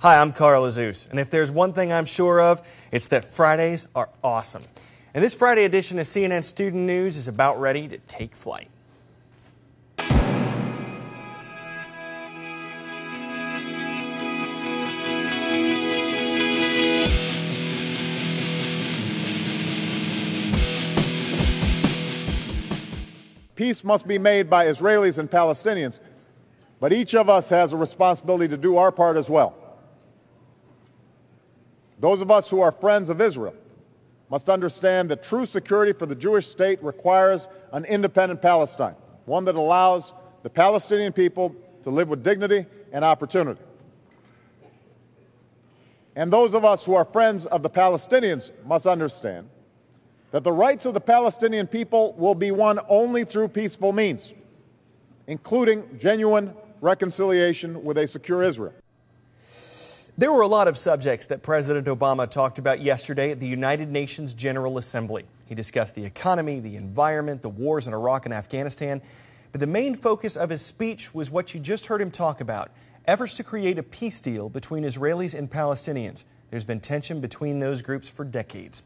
Hi, I'm Carl Azus, and if there's one thing I'm sure of, it's that Fridays are awesome. And this Friday edition of CNN Student News is about ready to take flight. Peace must be made by Israelis and Palestinians, but each of us has a responsibility to do our part as well. Those of us who are friends of Israel must understand that true security for the Jewish state requires an independent Palestine, one that allows the Palestinian people to live with dignity and opportunity. And those of us who are friends of the Palestinians must understand that the rights of the Palestinian people will be won only through peaceful means, including genuine reconciliation with a secure Israel. There were a lot of subjects that President Obama talked about yesterday at the United Nations General Assembly. He discussed the economy, the environment, the wars in Iraq and Afghanistan. But the main focus of his speech was what you just heard him talk about, efforts to create a peace deal between Israelis and Palestinians. There's been tension between those groups for decades.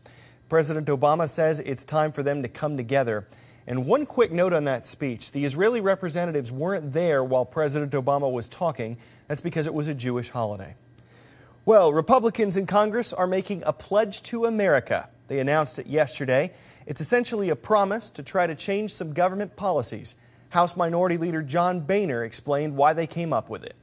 President Obama says it's time for them to come together. And one quick note on that speech, the Israeli representatives weren't there while President Obama was talking. That's because it was a Jewish holiday. Well, Republicans in Congress are making a pledge to America. They announced it yesterday. It's essentially a promise to try to change some government policies. House Minority Leader John Boehner explained why they came up with it.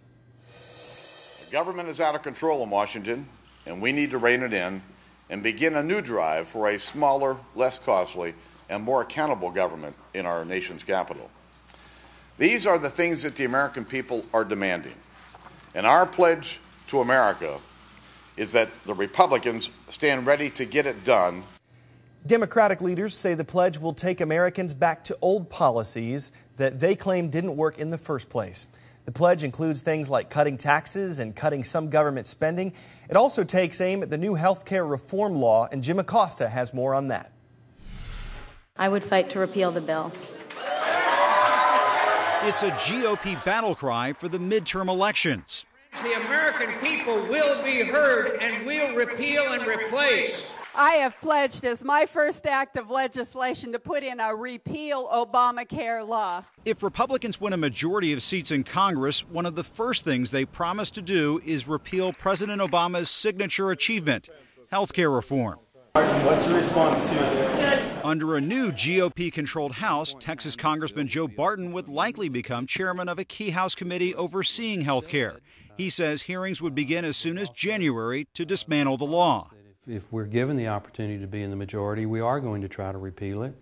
The government is out of control in Washington, and we need to rein it in and begin a new drive for a smaller, less costly, and more accountable government in our nation's capital. These are the things that the American people are demanding. And our pledge to America is that the Republicans stand ready to get it done. Democratic leaders say the pledge will take Americans back to old policies that they claim didn't work in the first place. The pledge includes things like cutting taxes and cutting some government spending. It also takes aim at the new health care reform law, and Jim Acosta has more on that. I would fight to repeal the bill. It's a GOP battle cry for the midterm elections. The American people will be heard and will repeal and replace. I have pledged as my first act of legislation to put in a repeal Obamacare law. If Republicans win a majority of seats in Congress, one of the first things they promise to do is repeal President Obama's signature achievement, health care reform. What's your response to it? Under a new GOP-controlled House, Texas Congressman Joe Barton would likely become chairman of a key House committee overseeing health care. He says hearings would begin as soon as January to dismantle the law. If we're given the opportunity to be in the majority, we are going to try to repeal it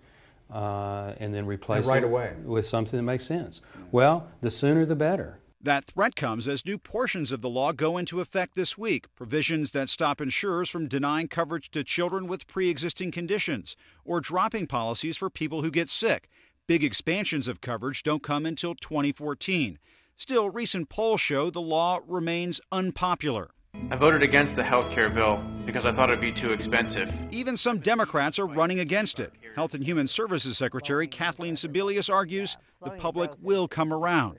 and then replace it away with something that makes sense. Well, the sooner the better. That threat comes as new portions of the law go into effect this week, provisions that stop insurers from denying coverage to children with pre-existing conditions or dropping policies for people who get sick. Big expansions of coverage don't come until 2014. Still, recent polls show the law remains unpopular. I voted against the health care bill because I thought it would be too expensive. Even some Democrats are running against it. Health and Human Services Secretary Kathleen Sebelius argues the public will come around.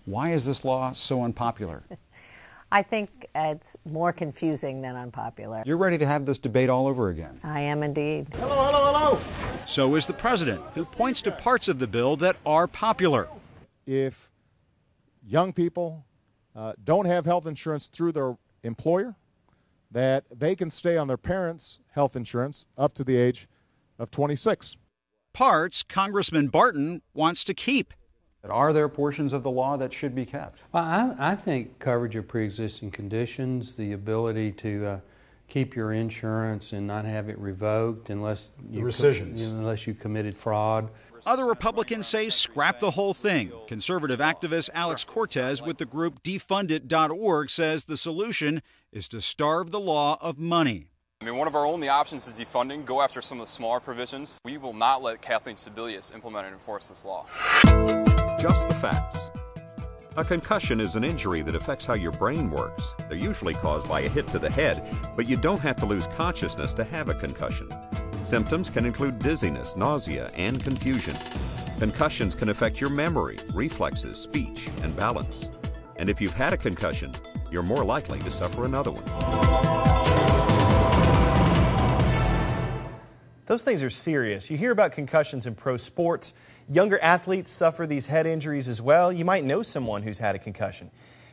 Why is this law so unpopular? I think it's more confusing than unpopular. You're ready to have this debate all over again. I am indeed. Hello. So is the president, who points to parts of the bill that are popular. If young people don't have health insurance through their employer, that they can stay on their parents' health insurance up to the age of 26. Parts Congressman Barton wants to keep. Are there portions of the law that should be kept? Well, I think coverage of pre-existing conditions, the ability to keep your insurance and not have it revoked unless you committed fraud. Other Republicans say scrap the whole thing. Conservative activist Alex Cortez with the group defundit.org says the solution is to starve the law of money. I mean, one of our only options is defunding, go after some of the smaller provisions. We will not let Kathleen Sebelius implement and enforce this law. Just the facts. A concussion is an injury that affects how your brain works. They're usually caused by a hit to the head, but you don't have to lose consciousness to have a concussion. Symptoms can include dizziness, nausea, and confusion. Concussions can affect your memory, reflexes, speech, and balance. And if you've had a concussion, you're more likely to suffer another one. Those things are serious. You hear about concussions in pro sports. Younger athletes suffer these head injuries as well. You might know someone who's had a concussion.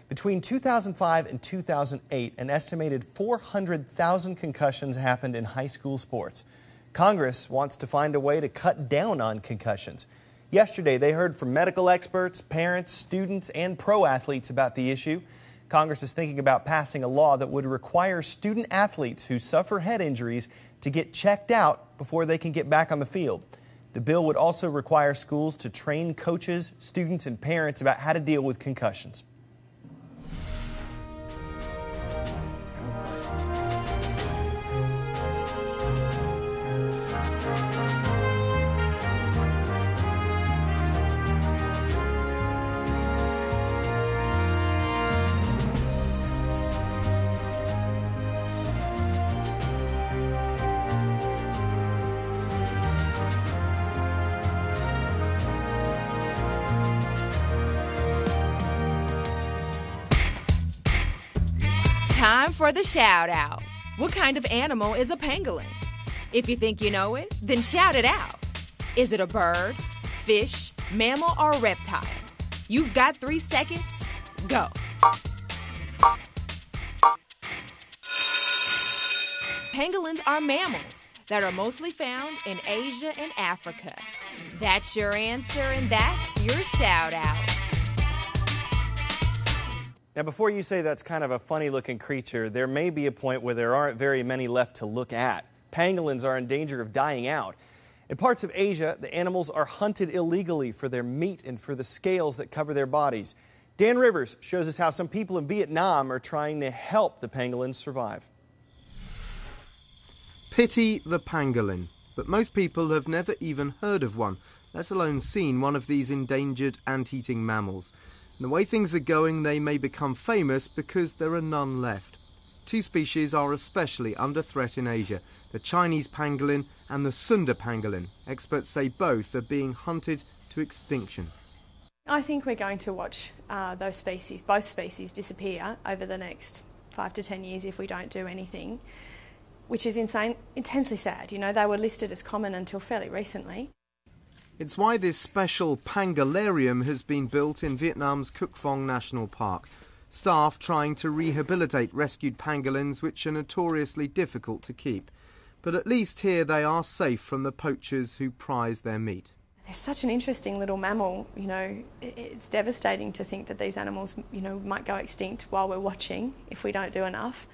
Between 2005 and 2008, an estimated 400,000 concussions happened in high school sports. Congress wants to find a way to cut down on concussions. Yesterday, they heard from medical experts, parents, students, and pro athletes about the issue. Congress is thinking about passing a law that would require student athletes who suffer head injuries to get checked out before they can get back on the field. The bill would also require schools to train coaches, students, and parents about how to deal with concussions. Time for the shout out. What kind of animal is a pangolin? If you think you know it, then shout it out. Is it a bird, fish, mammal, or reptile? You've got 3 seconds. Go. Pangolins are mammals that are mostly found in Asia and Africa. That's your answer, and that's your shout out. Now, before you say that's kind of a funny-looking creature, there may be a point where there aren't very many left to look at. Pangolins are in danger of dying out. In parts of Asia, the animals are hunted illegally for their meat and for the scales that cover their bodies. Dan Rivers shows us how some people in Vietnam are trying to help the pangolins survive. Pity the pangolin, but most people have never even heard of one, let alone seen one of these endangered ant-eating mammals. The way things are going, they may become famous because there are none left. 2 species are especially under threat in Asia, the Chinese pangolin and the Sunda pangolin. Experts say both are being hunted to extinction. I think we're going to watch both species disappear over the next 5 to 10 years if we don't do anything, which is intensely sad. You know, they were listed as common until fairly recently. It's why this special pangolarium has been built in Vietnam's Cuc Phuong National Park. Staff trying to rehabilitate rescued pangolins, which are notoriously difficult to keep. But at least here they are safe from the poachers who prize their meat. They're such an interesting little mammal, you know, it's devastating to think that these animals, you know, might go extinct while we're watching if we don't do enough.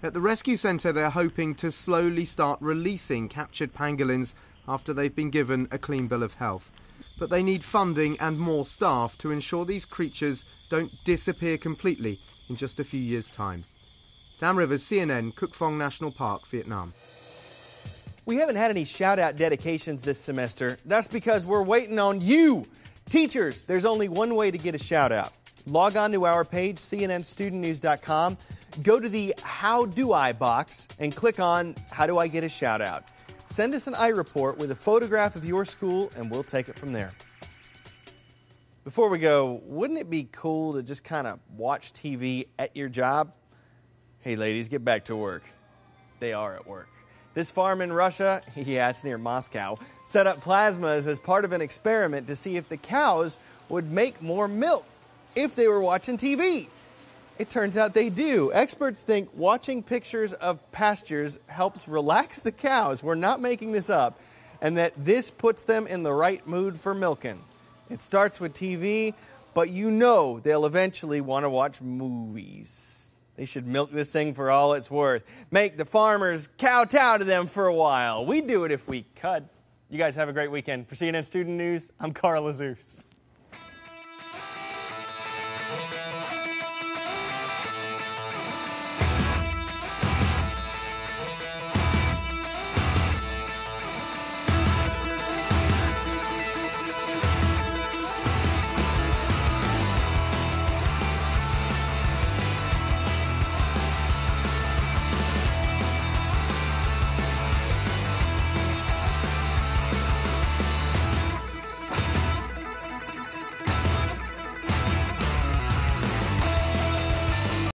At the rescue centre, they're hoping to slowly start releasing captured pangolins after they've been given a clean bill of health. But they need funding and more staff to ensure these creatures don't disappear completely in just a few years' time. Dan Rivers, CNN, Cuc Phuong National Park, Vietnam. We haven't had any shout-out dedications this semester. That's because we're waiting on you. Teachers, there's only one way to get a shout-out. Log on to our page, cnnstudentnews.com. Go to the How Do I box and click on How Do I Get a Shout-Out. Send us an iReport with a photograph of your school, and we'll take it from there. Before we go, wouldn't it be cool to just kind of watch TV at your job? Hey, ladies, get back to work. They are at work. This farm in Russia, yeah, it's near Moscow, set up plasmas as part of an experiment to see if the cows would make more milk if they were watching TV. It turns out they do. Experts think watching pictures of pastures helps relax the cows. We're not making this up. And that this puts them in the right mood for milking. It starts with TV, but you know they'll eventually want to watch movies. They should milk this thing for all it's worth. Make the farmers kowtow to them for a while. We'd do it if we could. You guys have a great weekend. For CNN Student News, I'm Carl Azus.